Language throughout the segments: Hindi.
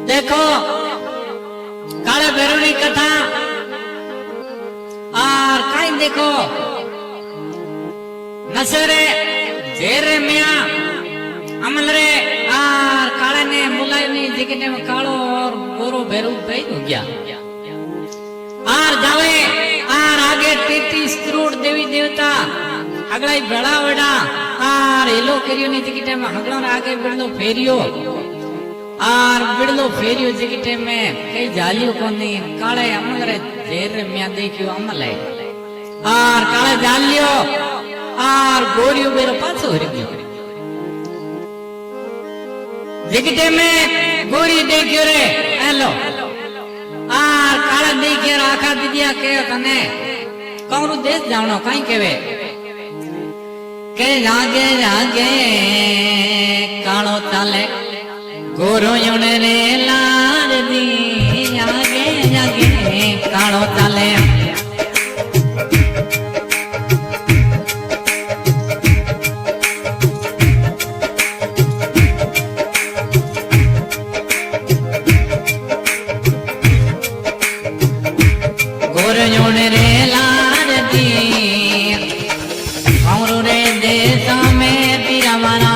देखो काले भैरव की कथा और कहीं देखो नशरे जेरे मिया अमल रे और काले ने बुलाई नहीं जिकने में कालो और गोरो भैरव भेज हो गया और जावे और आगे 33 करोड़ देवी देवता अगला बड़ा बड़ा और हेलो करियो नहीं जिकने में अगला आगे बढ़ो फेरियो और बिड़लो फेरियो जिकटे में कई जालियो कोनी काले अमल रे जेर मिया देखियो अमल है और काले जालियो और गोरियो बेरो पाछो हरी गयो जिकटे में गोरी देखियो रे हेलो और काले देखियो आखा दिदिया के तने कौरू देश जावनो काई केवे के जागे जागे कालो चाले गोरो रे लाल दी आगे जागे कालो चाले गोरो रे लाल दी और रे देश में पीरा मारा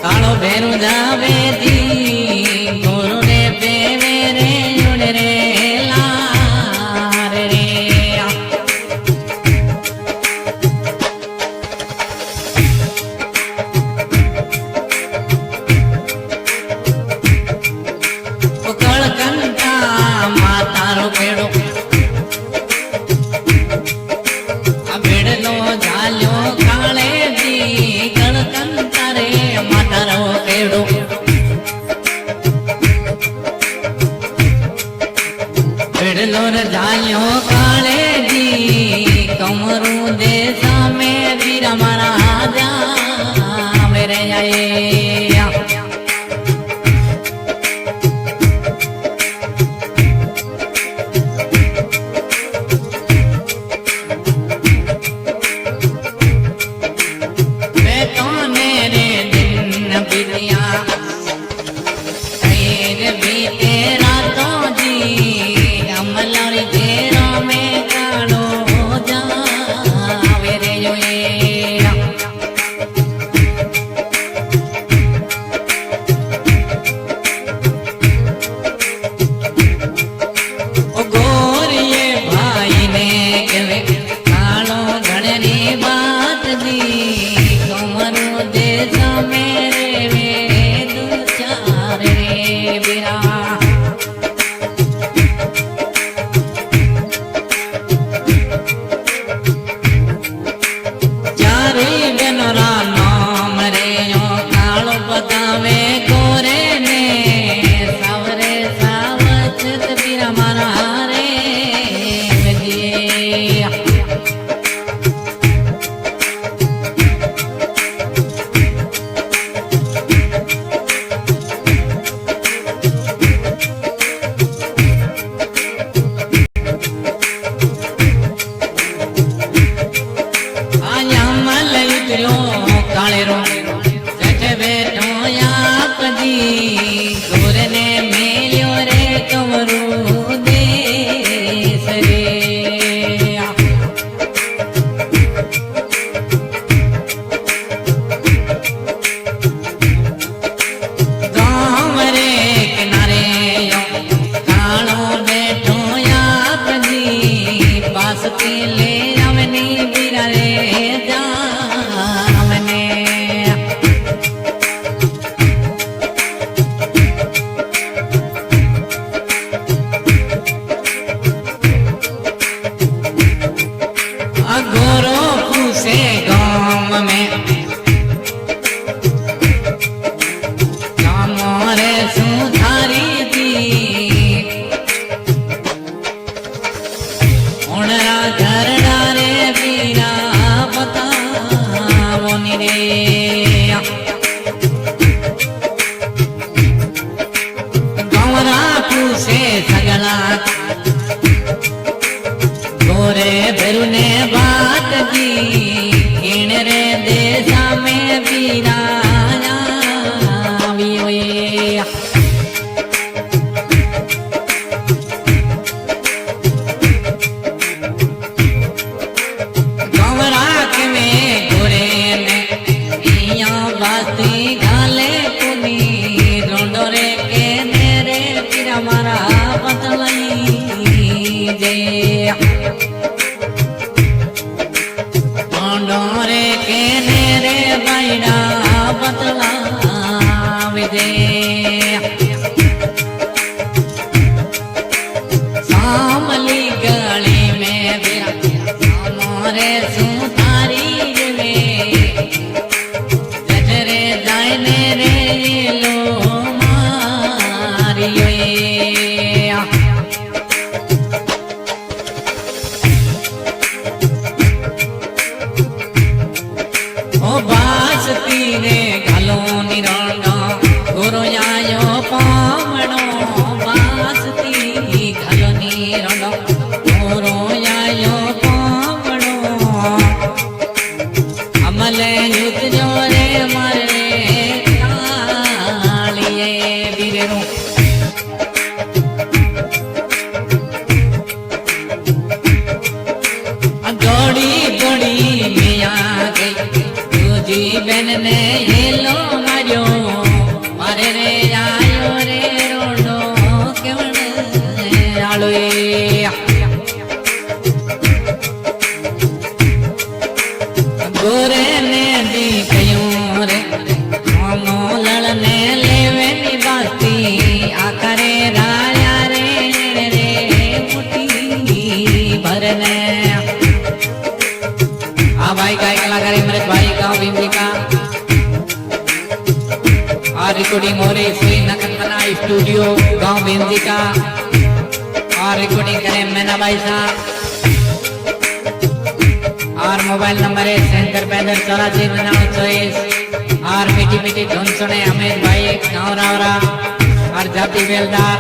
कालो भेरू जावे दी गोरू रे बेवे रे जुड़ रे लार रे उकल कंटा मातारो पेड़ो बेड़लो झालो काले दी कल कंटा रे मातारो पेड़ो बेड़लो झालो काले दी कमरू देशा में वीरा मारा जा मेरे आए બતલાવજે સામલી ગળી મેં અમારે શું તારી રે જજરે જાયને રે લો મારી ઓ બાસતી રે ગાલો નિરણો ગોરો આયો પામણો બાસતી ગાલો નિરણો ગોરો આયો પામણો અમલે યુદ્ધજો રે મારે કાળીએ બીરેનું દોડી દોડી મિયા ગઈ તુજી બેન ને હેલો માર્યો મારે રે આયો રે રોડો કેવણ આળો ગોરે ને દી કયું રે મોમો લળને લેવે ની બાતી આ કરે રાયા રે રે મુઠી ભરને भाई गायक कलाकार इमरत भाई गांव भीमजी का और रिकॉर्डिंग हो रही श्री नखनमना स्टूडियो गांव भीमजी का और रिकॉर्डिंग करें मैना भाई साहब और मोबाइल नंबर है 77 और मीठी मीठी धुन सुने अमित भाई गाँव रावरा और जाति बेलदार